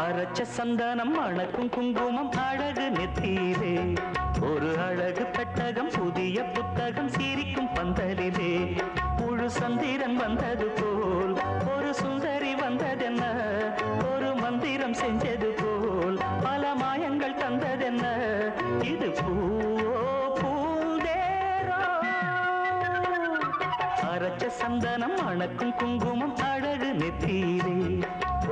அரைச்ச சந்தானம் மணக்கும் குங்குமம் அழகு நெத்தியிலே ஒரு அழகு பெட்டகம் புதிய புத்தகம் சிரிக்கும் பந்தலிலே முழு சந்திரன் வந்தது போல் ஒரு சுந்தரி வந்ததென்ன ஒரு மந்திரம் செஞ்சது போல் பல மாயங்கள் தந்ததென்ன இது பூவோ பூந்தேரோ அரைச்ச சந்தனம் மணக்கும் குங்குமம் அழகு நெத்தியிலே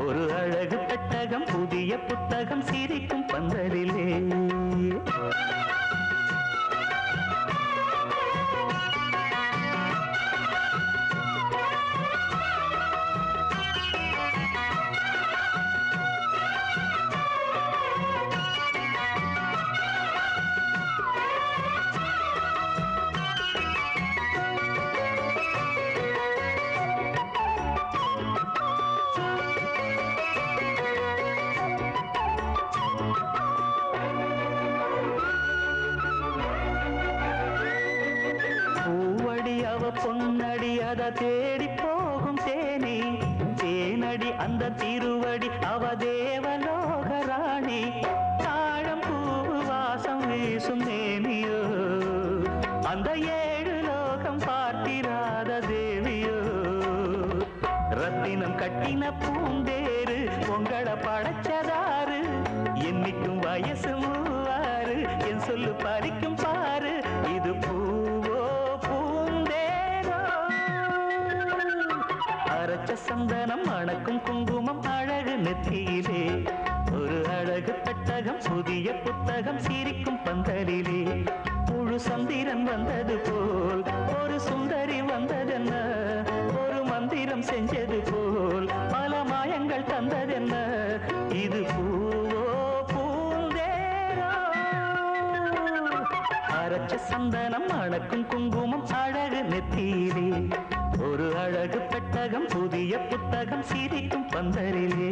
ஒரு அழகு பெட்டகம் புதிய புத்தகம் சிரிக்கும் பந்தலிலே பொன்னடி அத தேடி போகும் தேனி தேனடி அந்த திருவடி அவ தேவலோகராணி தாழம் பூவு வாசம் வீசும் தேனியோ அந்த ஏழு லோகம் பார்த்திராத தேவியோ ரத்தினம் கட்டின பூந்தேரு உங்களை படைச்சதாரு என்னைக்கும் வயசு மூவாறு என் சொல்லு பறிக்கும் பாரு இது பூவோ அரைச்ச சந்தனம் மணக்கும் குங்குமம் அழகு நெத்தியிலே ஒரு அழகு பெட்டகம் புதிய புத்தகம் சிரிக்கும் பந்தலிலே முழு சந்திரன் வந்தது போல் ஒரு சுந்தரி வந்ததென்ன ஒரு மந்திரம் செஞ்சது போல் பல மாயங்கள் தந்ததென்ன இது பூவோ பூந்தேரோ அரைச்ச சந்தனம் மணக்கும் குங்குமம் அழகு நெத்தியிலே ஒரு அழகு பெட்டகம் புதிய புத்தகம் சிரிக்கும் பந்தரிலே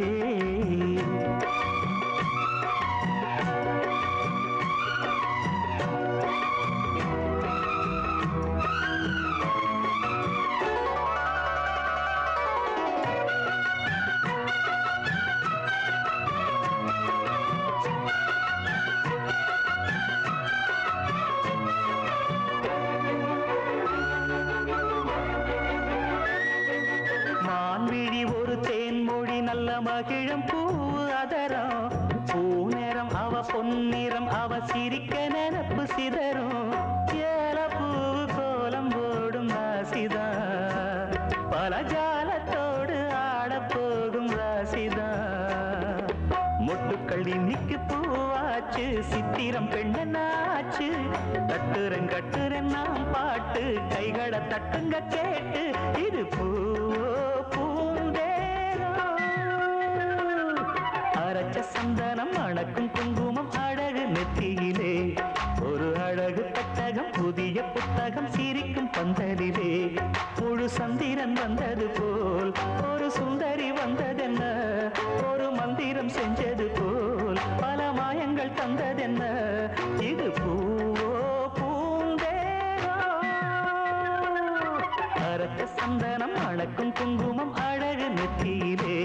மகிழம் பூ அதரம் பூநேரம் அவ பொன்னிறம் அவ சிரிக்க நினப்பு சிதறும் ஏல பூ கோலம் போடும் ராசிதா பல ஜாலத்தோடு ஆடப்போகும் ராசிதா மொட்டுக்கள் இன்னைக்கு பூவாச்சு சித்திரம் பெண்ணாச்சு கட்டுறன் நாம் பாட்டு கைகளை தட்டுங்க கேட்டு இது பூவோ அரைச்ச சந்தனம் மணக்கும் குங்குமம் அழகு நெத்தியிலே ஒரு அழகு பெட்டகம் புதிய புத்தகம் சிரிக்கும் பந்தலிலே முழு சந்திரன் வந்தது போல் ஒரு சுந்தரி வந்ததென்ன ஒரு மந்திரம் செஞ்சது போல் பல மாயங்கள் தந்ததென்ன இது பூவோ பூந்தேரோ அரைச்ச சந்தனம் மணக்கும் குங்குமம் அழகு நெத்தியிலே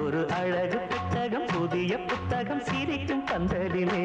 ஒரு அழகு பெட்டகம் புதிய புத்தகம் சிரிக்கும் பந்தலிலே